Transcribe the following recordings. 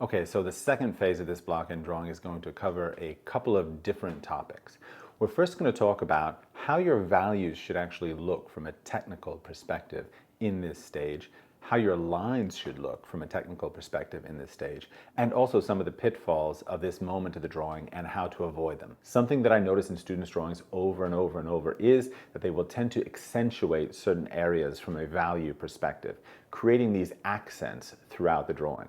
Okay, so the second phase of this block-in drawing is going to cover a couple of different topics. We're first going to talk about how your values should actually look from a technical perspective in this stage, how your lines should look from a technical perspective in this stage, and also some of the pitfalls of this moment of the drawing and how to avoid them. Something that I notice in students' drawings over and over and over is that they will tend to accentuate certain areas from a value perspective, creating these accents throughout the drawing.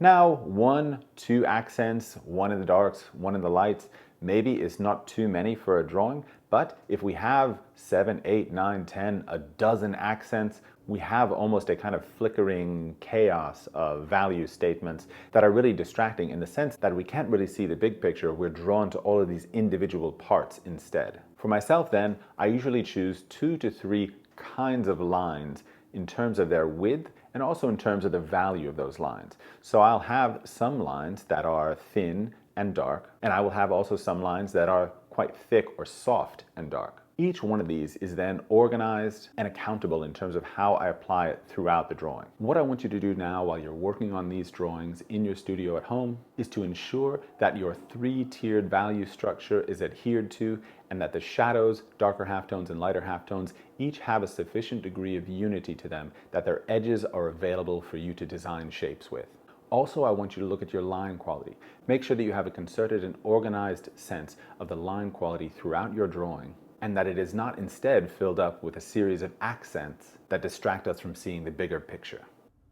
Now, 1, 2 accents, one in the darks, one in the lights, maybe it's not too many for a drawing, but if we have 7, 8, 9, 10, a dozen accents, we have almost a kind of flickering chaos of value statements that are really distracting in the sense that we can't really see the big picture. We're drawn to all of these individual parts instead. For myself then, I usually choose 2 to 3 kinds of lines in terms of their width and also in terms of the value of those lines. So I'll have some lines that are thin and dark, and I will have also some lines that are quite thick or soft and dark. Each one of these is then organized and accountable in terms of how I apply it throughout the drawing. What I want you to do now while you're working on these drawings in your studio at home is to ensure that your 3-tiered value structure is adhered to and that the shadows, darker halftones and lighter halftones, each have a sufficient degree of unity to them that their edges are available for you to design shapes with. Also, I want you to look at your line quality. Make sure that you have a concerted and organized sense of the line quality throughout your drawing, and that it is not instead filled up with a series of accents that distract us from seeing the bigger picture.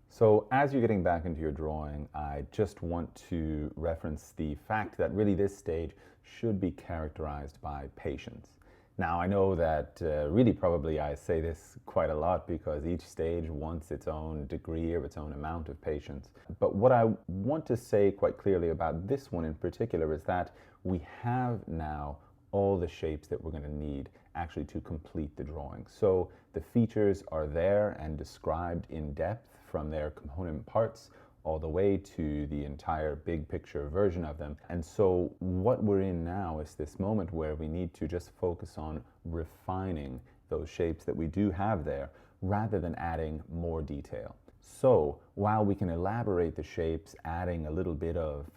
So as you're getting back into your drawing, I just want to reference the fact that really this stage should be characterized by patience. Now, I know that really probably I say this quite a lot because each stage wants its own degree or its own amount of patience. But what I want to say quite clearly about this one in particular is that we have now all the shapes that we're going to need actually to complete the drawing. So the features are there and described in depth from their component parts all the way to the entire big picture version of them. And so what we're in now is this moment where we need to just focus on refining those shapes that we do have there rather than adding more detail. So while we can elaborate the shapes, adding a little bit of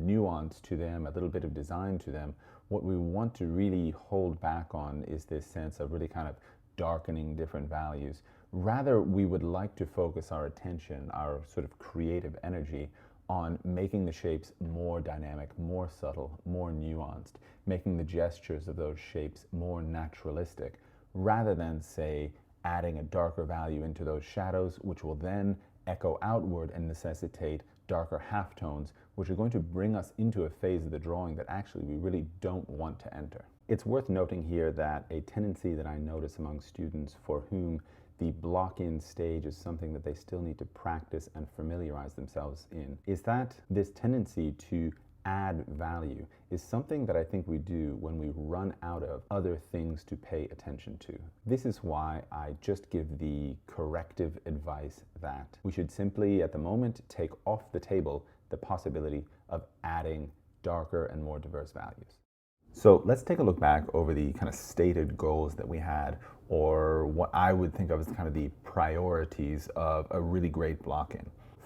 nuance to them, a little bit of design to them, what we want to really hold back on is this sense of really kind of darkening different values. Rather, we would like to focus our attention, our sort of creative energy, on making the shapes more dynamic, more subtle, more nuanced, making the gestures of those shapes more naturalistic, rather than, say, adding a darker value into those shadows, which will then echo outward and necessitate darker halftones, which are going to bring us into a phase of the drawing that actually we really don't want to enter. It's worth noting here that a tendency that I notice among students for whom the block-in stage is something that they still need to practice and familiarize themselves in, is that this tendency to add value is something that I think we do when we run out of other things to pay attention to. This is why I just give the corrective advice that we should simply, at the moment, take off the table the possibility of adding darker and more diverse values. So let's take a look back over the kind of stated goals that we had, or what I would think of as kind of the priorities of a really great block-in.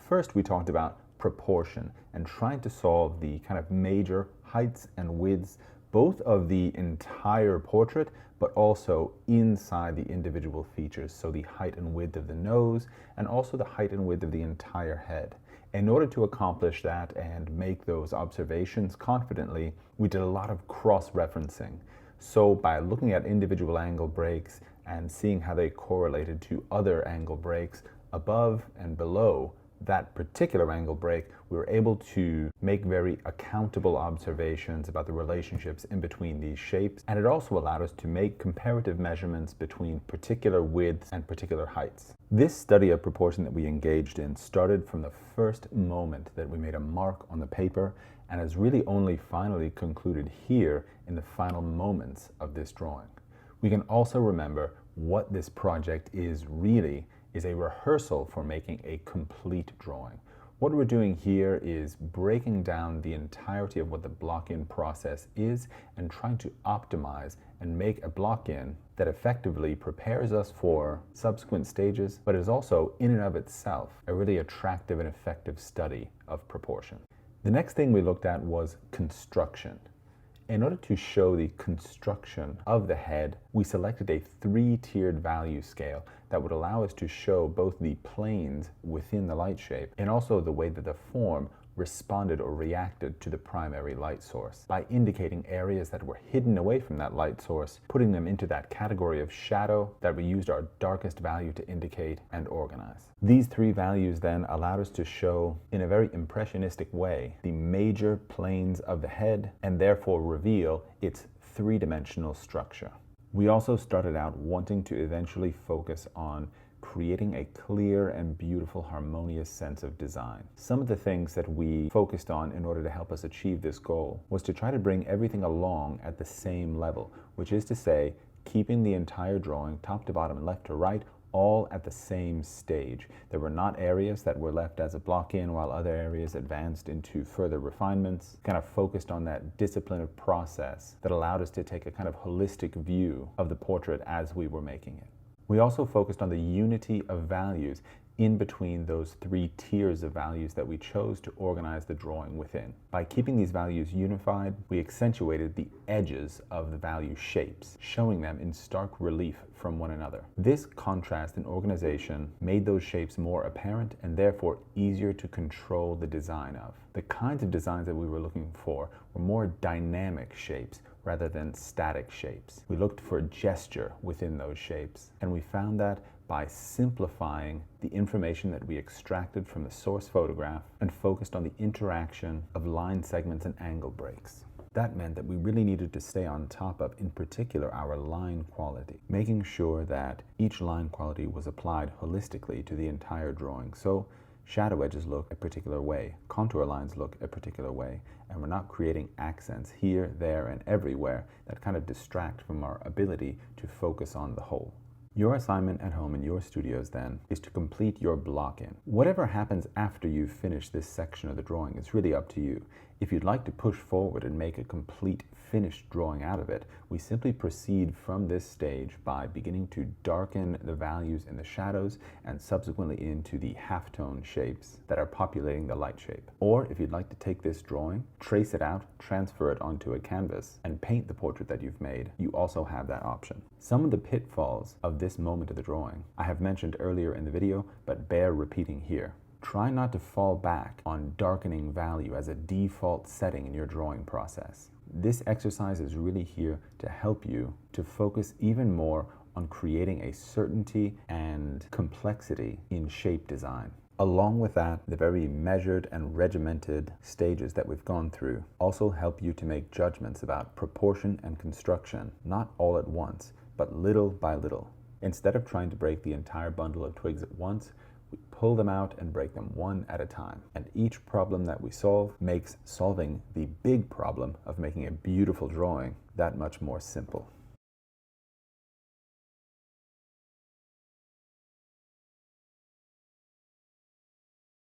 First, we talked about proportion and trying to solve the kind of major heights and widths, both of the entire portrait, but also inside the individual features. So the height and width of the nose, and also the height and width of the entire head. In order to accomplish that and make those observations confidently, we did a lot of cross-referencing. So by looking at individual angle breaks and seeing how they correlated to other angle breaks above and below that particular angle break, we were able to make very accountable observations about the relationships in between these shapes. And it also allowed us to make comparative measurements between particular widths and particular heights. This study of proportion that we engaged in started from the first moment that we made a mark on the paper and has really only finally concluded here in the final moments of this drawing. We can also remember what this project is really is a rehearsal for making a complete drawing. What we're doing here is breaking down the entirety of what the block-in process is and trying to optimize and make a block-in that effectively prepares us for subsequent stages, but is also in and of itself a really attractive and effective study of proportion. The next thing we looked at was construction. In order to show the construction of the head, we selected a 3-tiered value scale that would allow us to show both the planes within the light shape and also the way that the form responded or reacted to the primary light source by indicating areas that were hidden away from that light source, putting them into that category of shadow that we used our darkest value to indicate and organize. These 3 values then allowed us to show in a very impressionistic way the major planes of the head and therefore reveal its 3-dimensional structure. We also started out wanting to eventually focus on creating a clear and beautiful, harmonious sense of design. Some of the things that we focused on in order to help us achieve this goal was to try to bring everything along at the same level, which is to say, keeping the entire drawing, top to bottom and left to right, all at the same stage. There were not areas that were left as a block-in while other areas advanced into further refinements, kind of focused on that disciplined process that allowed us to take a kind of holistic view of the portrait as we were making it. We also focused on the unity of values in between those 3 tiers of values that we chose to organize the drawing within. By keeping these values unified, we accentuated the edges of the value shapes, showing them in stark relief from one another. This contrast in organization made those shapes more apparent and therefore easier to control the design of. The kinds of designs that we were looking for were more dynamic shapes rather than static shapes. We looked for gesture within those shapes, and we found that by simplifying the information that we extracted from the source photograph and focused on the interaction of line segments and angle breaks. That meant that we really needed to stay on top of, in particular, our line quality, making sure that each line quality was applied holistically to the entire drawing. So shadow edges look a particular way, contour lines look a particular way, and we're not creating accents here, there, and everywhere that kind of distract from our ability to focus on the whole. Your assignment at home in your studios then is to complete your block-in. Whatever happens after you finish this section of the drawing is really up to you. If you'd like to push forward and make a complete finished drawing out of it, we simply proceed from this stage by beginning to darken the values in the shadows and subsequently into the halftone shapes that are populating the light shape. Or if you'd like to take this drawing, trace it out, transfer it onto a canvas, and paint the portrait that you've made, you also have that option. Some of the pitfalls of this moment of the drawing I have mentioned earlier in the video, but bear repeating here. Try not to fall back on darkening value as a default setting in your drawing process. This exercise is really here to help you to focus even more on creating a certainty and complexity in shape design. Along with that, the very measured and regimented stages that we've gone through also help you to make judgments about proportion and construction, not all at once, but little by little. Instead of trying to break the entire bundle of twigs at once, we pull them out and break them one at a time. And each problem that we solve makes solving the big problem of making a beautiful drawing that much more simple.